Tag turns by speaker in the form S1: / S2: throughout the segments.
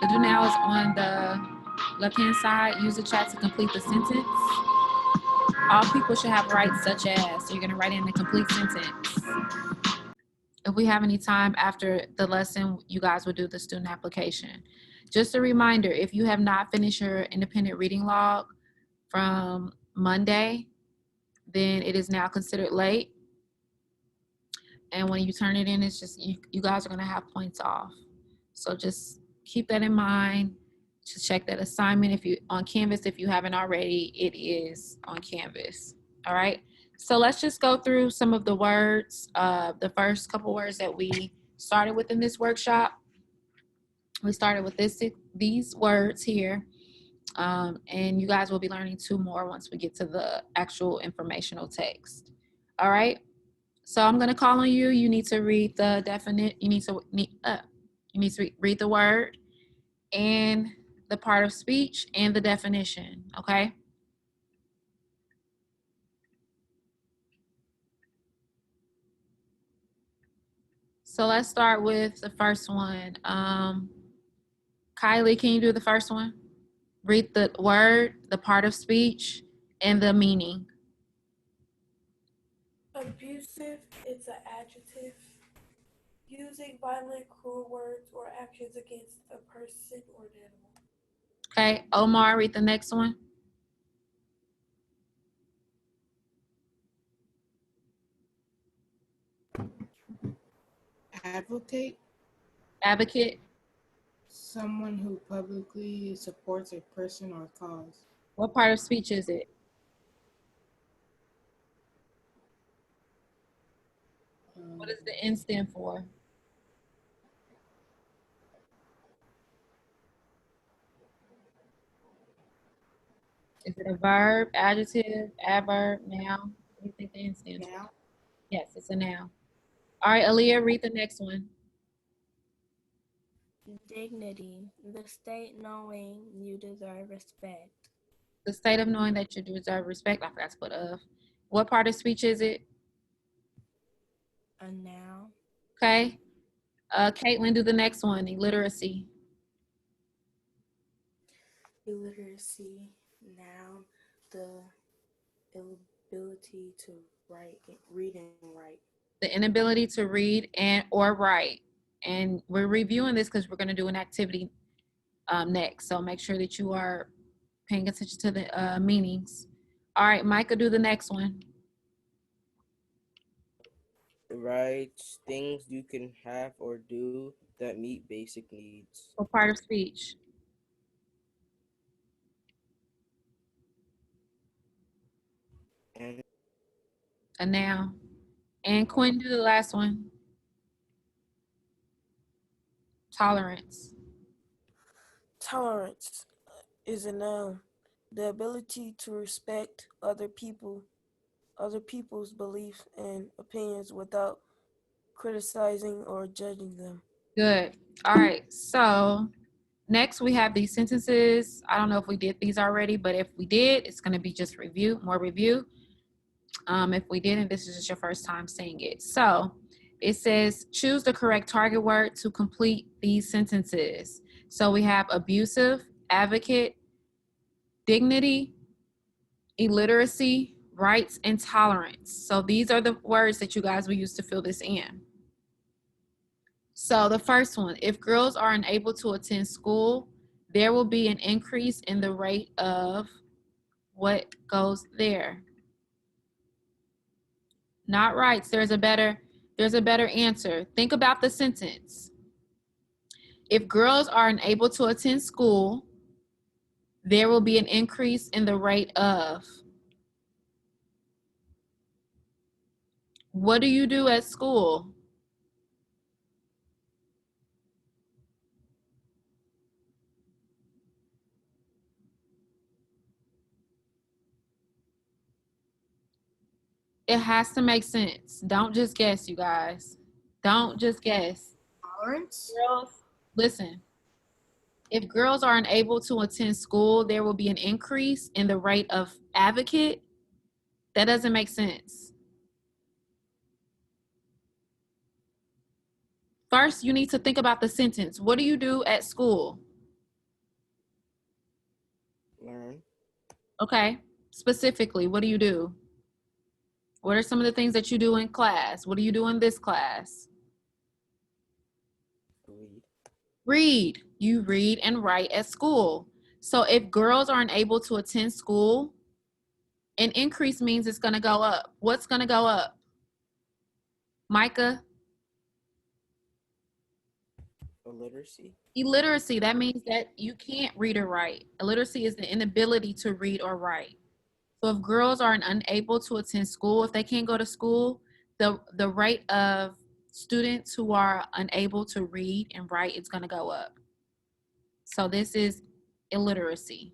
S1: The do now is on the left-hand side. Use the chat to complete the sentence. All people should have rights such as, so you're gonna write in the complete sentence. If we have any time after the lesson, you guys will do the student application. Just a reminder, if you have not finished your independent reading log from Monday, then it is now considered late. And when you turn it in, it's just, you guys are gonna have points off. So just keep that in mind. Just check that assignment if you on Canvas. If you haven't already, it is on Canvas. All right. So let's just go through some of the words, the first couple words that we started with in this workshop. We started with these words here, and you guys will be learning 2 more once we get to the actual informational text. All right. So I'm going to call on you. You need to read the definite. You need to read the word and the part of speech and the definition. Okay. So let's start with the first one. Kylie, can you do the first one? Read the word, the part of speech, and the meaning.
S2: Abusive is an adjective. Using violent, cruel words or actions against a person or an animal.
S1: Okay, Omar, read the next one.
S3: Advocate.
S1: Advocate.
S3: Someone who publicly supports a person or cause.
S1: What part of speech is it? What does the N stand for? Is it a verb, adjective, adverb, noun? What do you think the N stands for? Yes, it's a noun. All right, Aaliyah, read the next one.
S4: Dignity, the state knowing you deserve respect.
S1: The state of knowing that you deserve respect. I forgot to put of. What part of speech is it?
S4: A noun.
S1: Okay. Caitlin, do the next one. Illiteracy.
S2: Illiteracy, noun, the inability to read and write.
S1: The inability to read and or write. And we're reviewing this because we're going to do an activity next. So make sure that you are paying attention to the meanings. All right, Micah, do the next one.
S5: Rights, things you can have or do that meet basic needs.
S1: What part of speech?
S5: And
S1: A noun. And Quinn, do the last one. Tolerance.
S2: Tolerance is a noun. The ability to respect other people's beliefs and opinions without criticizing or judging them.
S1: Good. All right. So next we have these sentences. I don't know if we did these already, but if we did, it's going to be just more review. If we didn't, this is just your first time saying it. So it says, choose the correct target word to complete these sentences. So we have abusive, advocate, dignity, illiteracy, rights, and tolerance. So these are the words that you guys will use to fill this in. So the first one, if girls are unable to attend school, there will be an increase in the rate of what goes there. Not rights. There's a better answer. Think about the sentence. If girls are unable to attend school, there will be an increase in the rate of. What do you do at school? It has to make sense. Don't just guess, you guys. Don't just guess.
S3: Tolerance.
S1: Girls, listen. If girls are unable to attend school, there will be an increase in the rate of advocate. That doesn't make sense. First, you need to think about the sentence. What do you do at school? Okay. Specifically, what do you do? What are some of the things that you do in class? What do you do in this class?
S5: Read.
S1: Read. You read and write at school. So if girls aren't able to attend school, an increase means it's going to go up. What's going to go up? Micah?
S5: Illiteracy.
S1: Illiteracy. That means that you can't read or write. Illiteracy is the inability to read or write. So if girls are unable to attend school, if they can't go to school, the rate of students who are unable to read and write is going to go up. So this is illiteracy.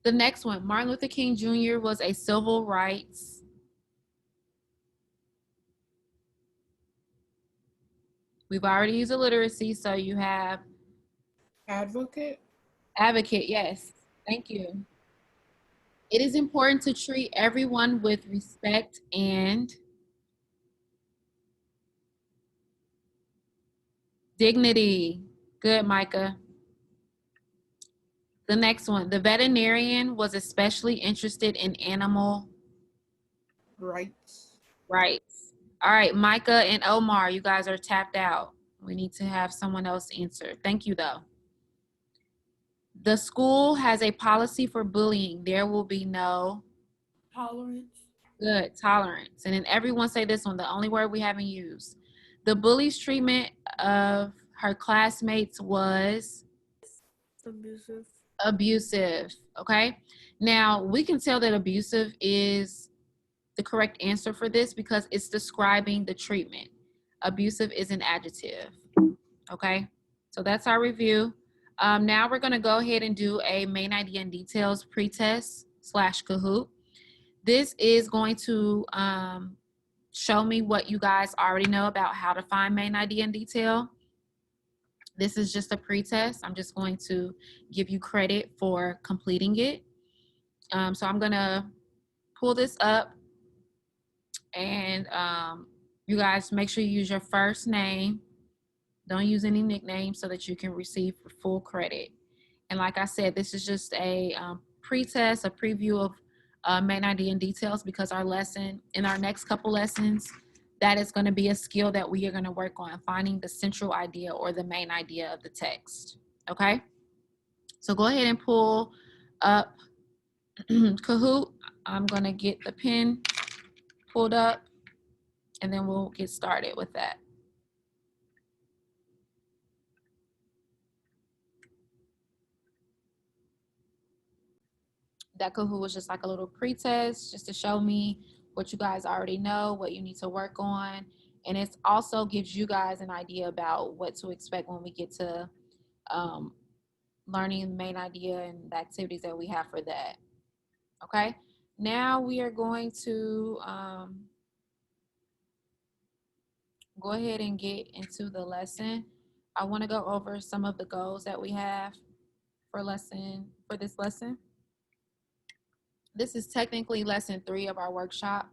S1: The next one, Martin Luther King Jr. was a civil rights. We've already used illiteracy, so you have
S3: Advocate.
S1: advocate. Yes, thank you. It is important to treat everyone with respect and dignity. Good, Micah. The next one, the veterinarian was especially interested in animal
S3: Rights.
S1: rights. All right, Micah and Omar, you guys are tapped out. We need to have someone else answer. Thank you, though. The school has a policy for bullying. There will be no
S2: Tolerance.
S1: good tolerance. And then everyone say this one, the only word we haven't used. The bully's treatment of her classmates was
S4: Abusive.
S1: abusive. Okay. Now we can tell that abusive is the correct answer for this because it's describing the treatment. Abusive is an adjective. Okay. So that's our review. Now we're going to go ahead and do a main idea and details pretest / Kahoot. This is going to show me what you guys already know about how to find main idea and detail. This is just a pretest. I'm just going to give you credit for completing it. So I'm going to pull this up and you guys make sure you use your first name. Don't use any nicknames so that you can receive full credit. And like I said, this is just a pretest, a preview of main idea and details because our lesson, in our next couple lessons, that is going to be a skill that we are going to work on, finding the central idea or the main idea of the text. Okay? So go ahead and pull up Kahoot. I'm going to get the pen pulled up and then we'll get started with that. That Kahoot was just like a little pretest just to show me what you guys already know, what you need to work on. And it also gives you guys an idea about what to expect when we get to learning the main idea and the activities that we have for that. Okay, now we are going to go ahead and get into the lesson. I want to go over some of the goals that we have for this lesson. This is technically lesson 3 of our workshop.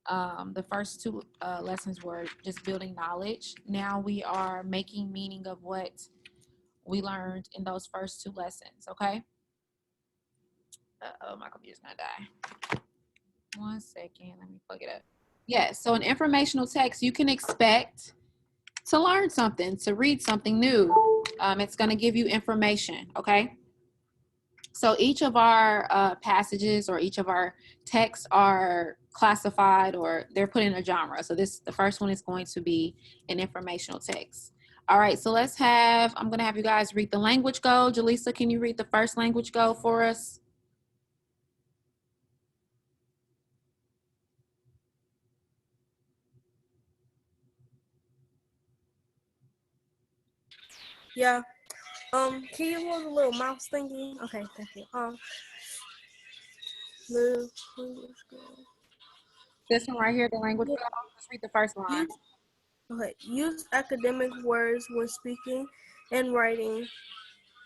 S1: The first 2 lessons were just building knowledge. Now we are making meaning of what we learned in those first 2 lessons, okay? Uh-oh, my computer's gonna die. 1 second, let me plug it up. Yes, so in informational text, you can expect to learn something, to read something new. It's gonna give you information, okay? So each of our passages or each of our texts are classified or they're put in a genre. So the first one is going to be an informational text. All right, so I'm gonna have you guys read the language goal. Jaleesa, can you read the first language goal for us?
S4: Yeah. Can you move the little mouse thingy? Okay, thank you. Move.
S1: This one right here, the language goal. Let's read the first line.
S4: Use academic words when speaking and writing.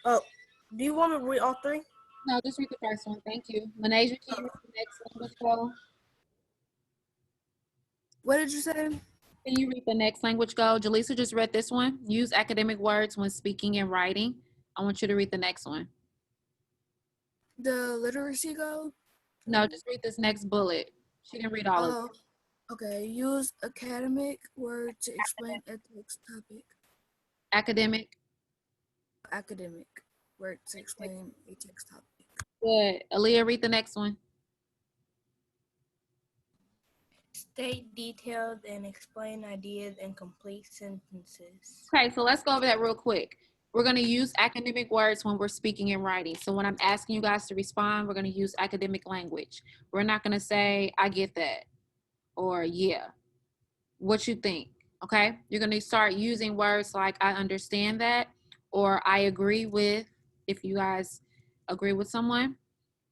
S4: Oh, do you want me to read all 3?
S1: No, just read the first one. Thank you. Manasia, can you read the next language goal?
S4: What did you say?
S1: Can you read the next language goal? Jaleesa just read this one. Use academic words when speaking and writing. I want you to read the next one.
S4: the literacy goal.
S1: No, just read this next bullet. She didn't read all of it.
S4: Oh, okay. Use academic word to explain a text topic.
S1: Academic.
S4: Academic word to explain a text topic.
S1: Good. Aaliyah, read the next one.
S6: State details and explain ideas in complete sentences.
S1: Okay, so let's go over that real quick. We're going to use academic words when we're speaking and writing. So when I'm asking you guys to respond, we're going to use academic language. We're not going to say, I get that, or yeah, what you think, okay? You're going to start using words like I understand that, or I agree with, if you guys agree with someone.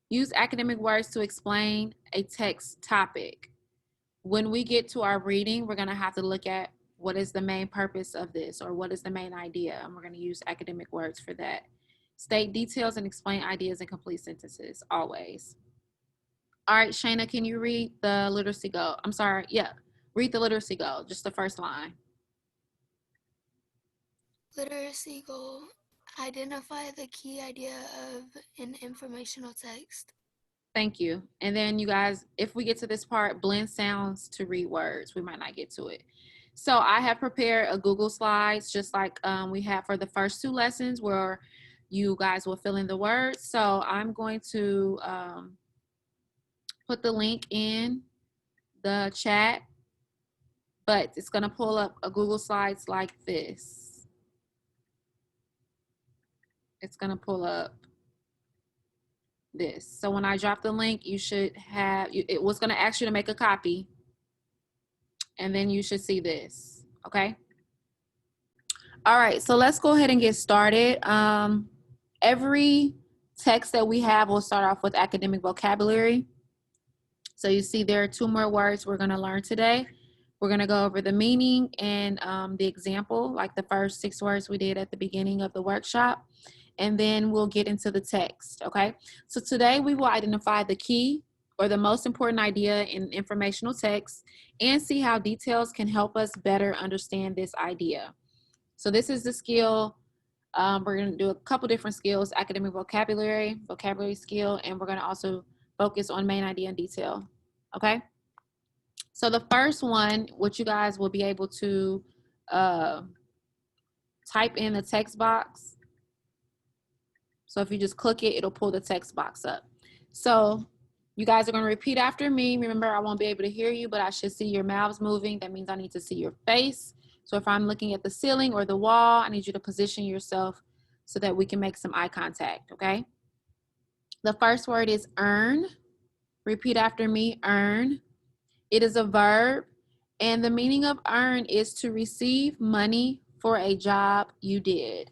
S1: Use academic words to explain a text topic. When we get to our reading, we're going to have to look at what is the main purpose of this, or what is the main idea, and we're going to use academic words for that. State details and explain ideas in complete sentences, always. All right, Shayna, can you read the literacy goal? I'm sorry, yeah, read the literacy goal, just the first line.
S7: Literacy goal. Identify the key idea of an informational text.
S1: Thank you. And then you guys, if we get to this part, blend sounds to read words. We might not get to it. So I have prepared a Google Slides, just like we had for the first two lessons, where you guys will fill in the words. So I'm going to put the link in the chat, but it's going to pull up a Google Slides like this. It's going to pull up this. So when I drop the link, you should have, it was going to ask you to make a copy, and then you should see this, okay? All right, so let's go ahead and get started. Every text that we have will start off with academic vocabulary. So you see there are 2 more words we're going to learn today. We're going to go over the meaning and the example, like the first 6 words we did at the beginning of the workshop. And then we'll get into the text, okay? So today we will identify the key or the most important idea in informational text and see how details can help us better understand this idea. So this is the skill. We're going to do a couple different skills: academic vocabulary skill, and we're going to also focus on main idea and detail, okay? So the first one, which you guys will be able to type in the text box. So if you just click it, it'll pull the text box up. So you guys are going to repeat after me. Remember, I won't be able to hear you, but I should see your mouths moving. That means I need to see your face. So if I'm looking at the ceiling or the wall, I need you to position yourself so that we can make some eye contact, okay? The first word is earn. Repeat after me, earn. It is a verb, and the meaning of earn is to receive money for a job you did.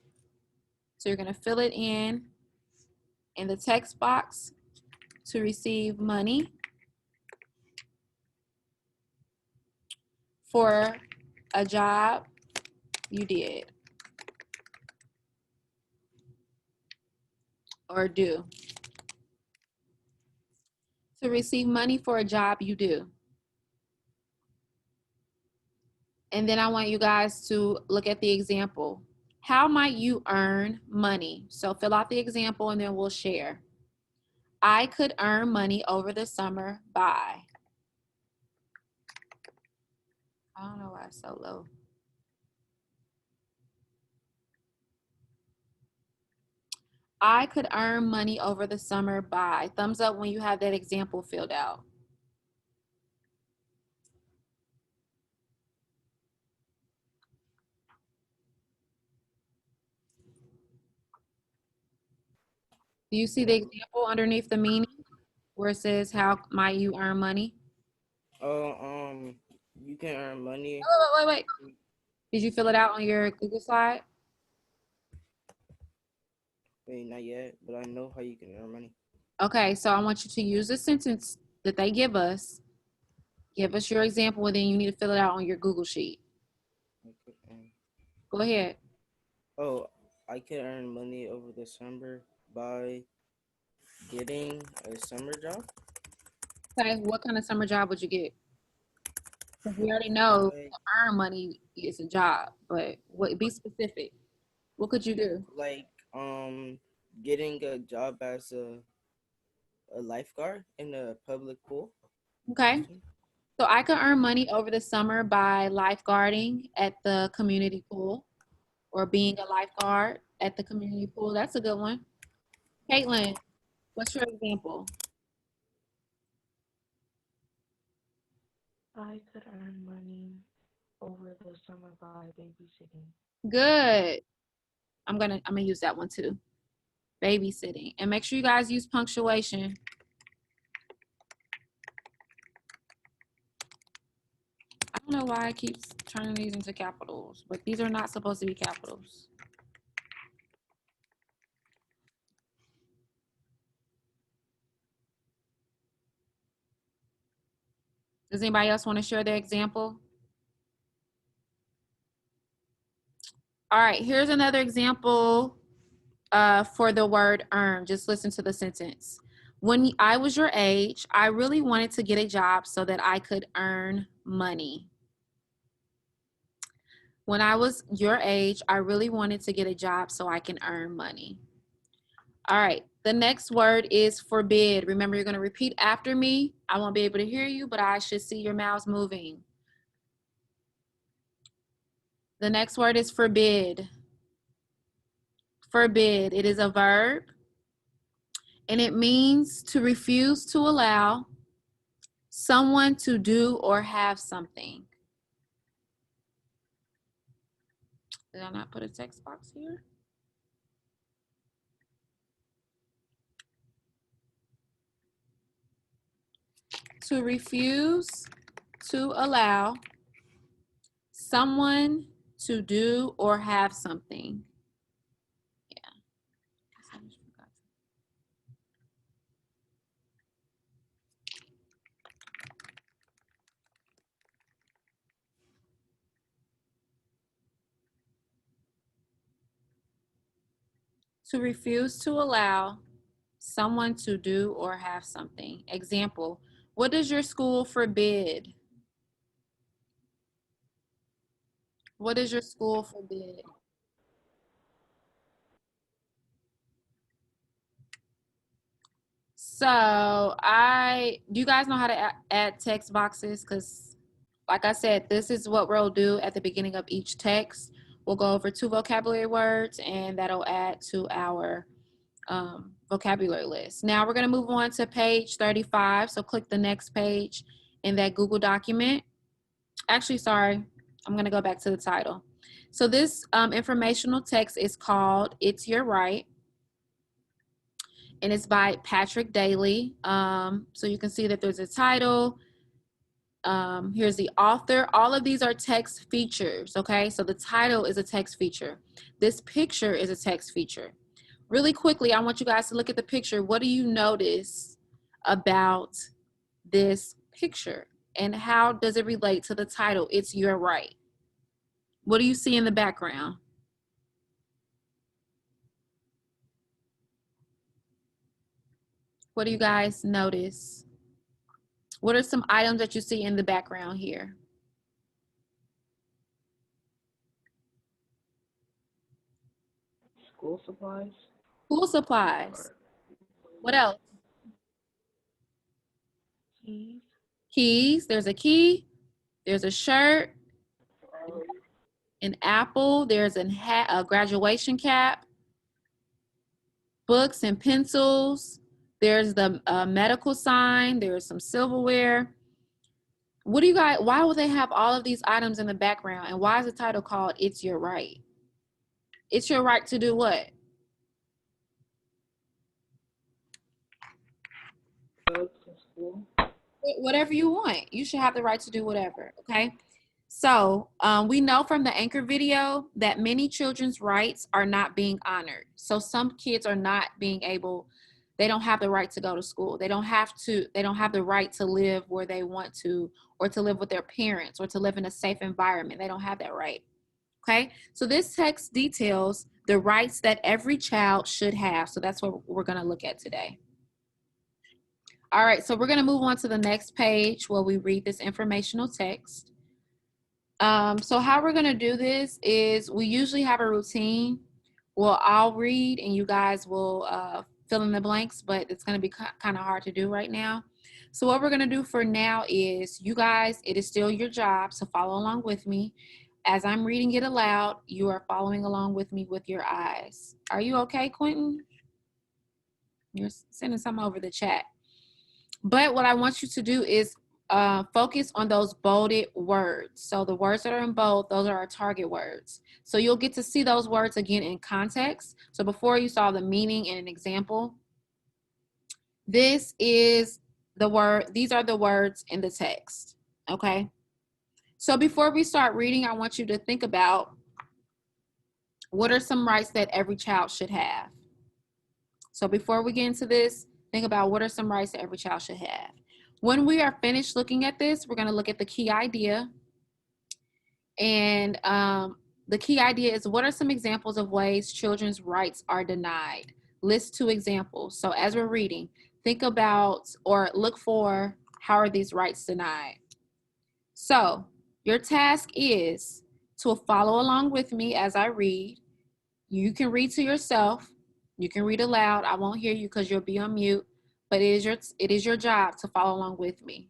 S1: So you're going to fill it in the text box: to receive money for a job you did or do. To receive money for a job you do. And then I want you guys to look at the example. How might you earn money? So fill out the example and then we'll share. I could earn money over the summer by. I don't know why it's so low. I could earn money over the summer by. Thumbs up when you have that example filled out. Do you see the example underneath the meaning where it says, how might you earn money?
S5: You can earn money.
S1: Wait. Did you fill it out on your Google slide?
S5: Wait, not yet, but I know how you can earn money.
S1: Okay, so I want you to use the sentence that they give us. Give us your example, and then you need to fill it out on your Google sheet. Go ahead.
S5: Oh, I can earn money over the summer by getting a summer job.
S1: Okay, what kind of summer job would you get? Because we already know
S5: Like,
S1: to earn money is a job, but be specific. What could you do?
S5: like getting a job as a a lifeguard in a public pool.
S1: Okay. So I could earn money over the summer by lifeguarding at the community pool or being a lifeguard at the community pool. That's a good one. Caitlin, what's your example?
S8: I could earn money over the summer by babysitting.
S1: Good. I'm gonna use that one too. Babysitting. And make sure you guys use punctuation. I don't know why it keeps turning these into capitals, but these are not supposed to be capitals. Does anybody else want to share their example? All right, here's another example for the word earn. Just listen to the sentence. When I was your age, I really wanted to get a job so that I could earn money. When I was your age, I really wanted to get a job so I can earn money. All right, the next word is forbid. Remember, you're going to repeat after me. I won't be able to hear you, but I should see your mouths moving. The next word is forbid. Forbid. It is a verb, and it means to refuse to allow someone to do or have something. Did I not put a text box here? To refuse to allow someone to do or have something. Yeah. I just forgot. To refuse to allow someone to do or have something. Example, what does your school forbid? What does your school forbid? So do you guys know how to add text boxes? Because like I said, this is what we'll do at the beginning of each text. We'll go over 2 vocabulary words, and that'll add to our vocabulary list. Now we're gonna move on to page 35. So click the next page in that Google document. Actually, sorry, I'm gonna go back to the title. So this informational text is called It's Your Right, and it's by Patrick Daly. So you can see that there's a title. Here's the author. All of these are text features, okay? So the title is a text feature. This picture is a text feature. Really quickly, I want you guys to look at the picture. What do you notice about this picture? And how does it relate to the title, It's Your Right? What do you see in the background? What do you guys notice? What are some items that you see in the background here?
S8: School supplies.
S1: School supplies. What else?
S8: Keys.
S1: Keys. There's a key. There's a shirt. An apple. There's a graduation cap. Books and pencils. There's the medical sign. There's some silverware. What do you guys, why would they have all of these items in the background? And why is the title called It's Your Right? It's your right to do what?
S8: Drugs in school.
S1: Whatever you want. You should have the right to do whatever, okay? So we know from the Anchor video that many children's rights are not being honored. So some kids are not being able, they don't have the right to go to school. They don't have the right to live where they want to, or to live with their parents, or to live in a safe environment. They don't have that right, okay? So this text details the rights that every child should have. So that's what we're gonna look at today. All right, so we're gonna move on to the next page where we read this informational text. So how we're gonna do this is we usually have a routine. Well, I'll read and you guys will fill in the blanks, but it's going to be kind of hard to do right now. So what we're going to do for now is, you guys, it is still your job to follow along with me. As I'm reading it aloud, you are following along with me with your eyes. Are you okay, Quentin? You're sending some over the chat. But what I want you to do is focus on those bolded words. So the words that are in bold, those are our target words. So you'll get to see those words again in context. So before you saw the meaning and an example, this is the word, these are the words in the text, okay? So before we start reading, I want you to think about, what are some rights that every child should have? So before we get into this, think about, what are some rights that every child should have? When we are finished looking at this, we're going to look at the key idea. And the key idea is, what are some examples of ways children's rights are denied? List 2 examples. So as we're reading, think about or look for, how are these rights denied? So your task is to follow along with me as I read. You can read to yourself. You can read aloud. I won't hear you because you'll be on mute, but it is your job to follow along with me.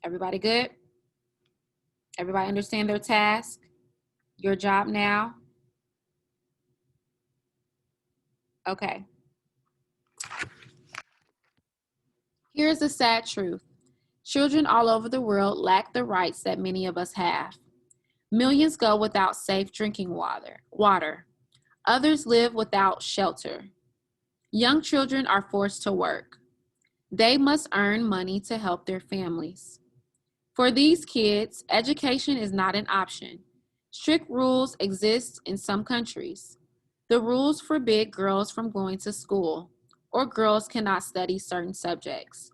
S1: Everybody good? Everybody understand their task? Your job now? Okay. Here's the sad truth. Children all over the world lack the rights that many of us have. Millions go without safe drinking water. Others live without shelter. Young children are forced to work. They must earn money to help their families. For these kids, education is not an option. Strict rules exist in some countries. The rules forbid girls from going to school, or girls cannot study certain subjects.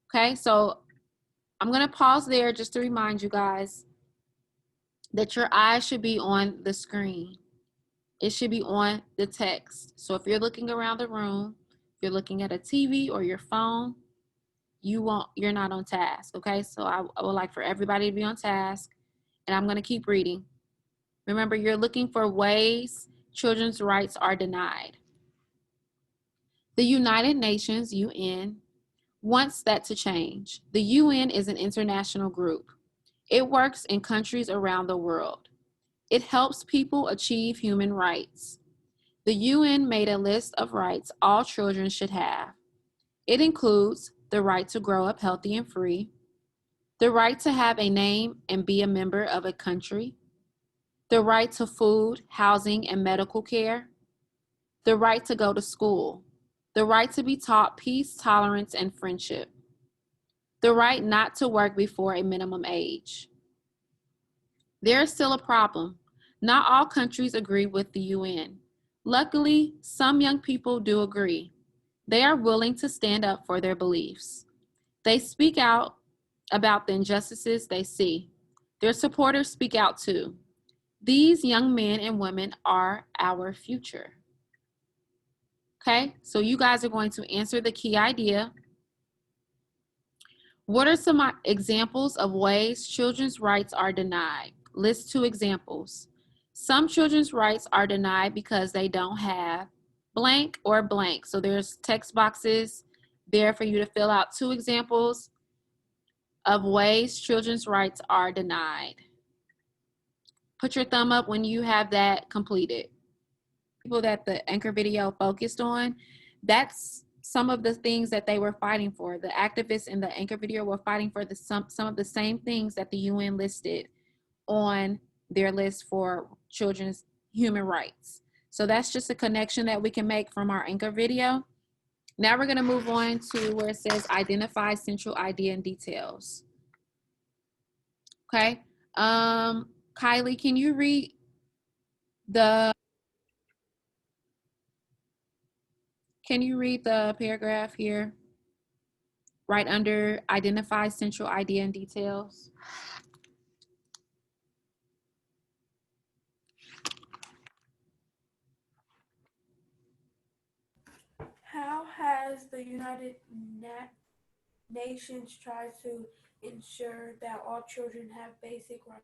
S1: Okay, so I'm going to pause there just to remind you guys that your eyes should be on the screen. It should be on the text. So if you're looking around the room, if you're looking at a TV or your phone, you're not on task, okay? So I would like for everybody to be on task, and I'm going to keep reading. Remember, you're looking for ways children's rights are denied. The United Nations, UN, wants that to change. The UN is an international group. It works in countries around the world. It helps people achieve human rights. The UN made a list of rights all children should have. It includes the right to grow up healthy and free, the right to have a name and be a member of a country, the right to food, housing, and medical care, the right to go to school, the right to be taught peace, tolerance, and friendship, the right not to work before a minimum age. There is still a problem. Not all countries agree with the UN. Luckily, some young people do agree. They are willing to stand up for their beliefs. They speak out about the injustices they see. Their supporters speak out too. These young men and women are our future. Okay, so you guys are going to answer the key idea. What are some examples of ways children's rights are denied? List 2 examples. Some children's rights are denied because they don't have blank or blank. So there's text boxes there for you to fill out 2 examples of ways children's rights are denied. Put your thumb up when you have that completed. People that the anchor video focused on, that's some of the things that they were fighting for. The activists in the anchor video were fighting for some of the same things that the UN listed on their list for children's human rights. So that's just a connection that we can make from our anchor video. Now we're going to move on to where it says identify central idea and details. Okay. Kylie, can you read the paragraph here right under identify central idea and details?
S9: How has the United Nations tried to ensure that all children have basic rights?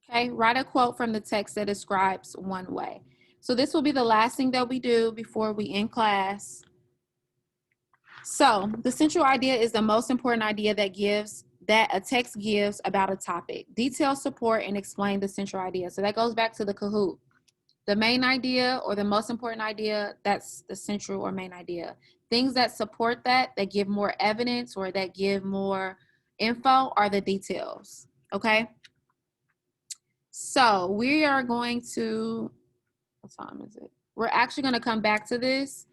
S1: Okay, write a quote from the text that describes one way. So this will be the last thing that we do before we end class. So the central idea is the most important idea that a text gives about a topic. Detail, support, and explain the central idea. So that goes back to the Kahoot. The main idea or the most important idea, that's the central or main idea. Things that support that give more evidence or that give more info are the details, okay? So we are going to, what time is it? We're actually gonna come back to this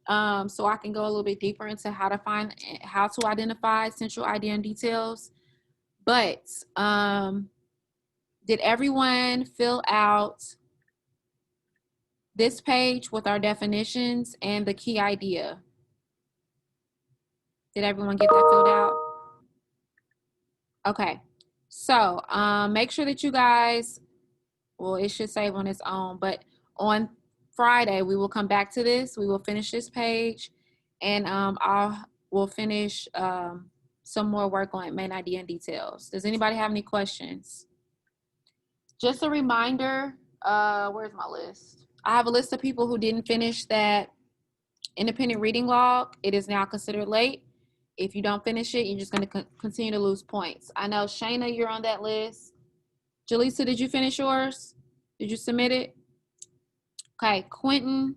S1: so I can go a little bit deeper into how to identify central idea and details. But did everyone fill out this page with our definitions and the key idea? Did everyone get that filled out? Okay, so make sure that you guys, well, it should save on its own, but on Friday, we will come back to this. We will finish this page and we'll finish some more work on main idea and details. Does anybody have any questions? Just a reminder, where's my list? I have a list of people who didn't finish that independent reading log. It is now considered late. If you don't finish it, you're just going to continue to lose points. I know, Shayna, you're on that list. Jaleesa, did you finish yours? Did you submit it? Okay, Quentin,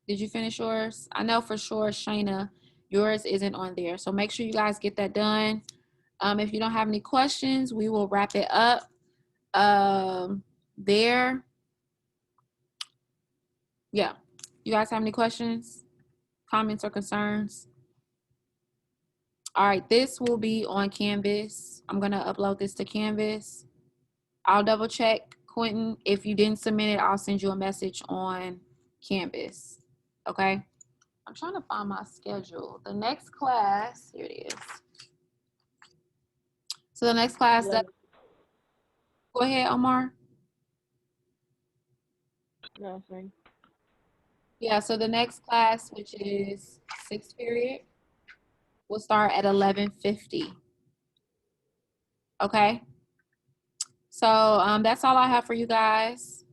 S1: did you finish yours? I know for sure, Shayna, yours isn't on there. So make sure you guys get that done. If you don't have any questions, we will wrap it up there. Yeah. You guys have any questions, comments, or concerns? All right, this will be on Canvas. I'm going to upload this to Canvas. I'll double check, Quentin. If you didn't submit it, I'll send you a message on Canvas. Okay? I'm trying to find my schedule. The next class, here it is. So the next class, go ahead, Omar.
S8: Nothing.
S1: Yeah, so the next class, which is 6th period, will start at 11:50. Okay? So that's all I have for you guys.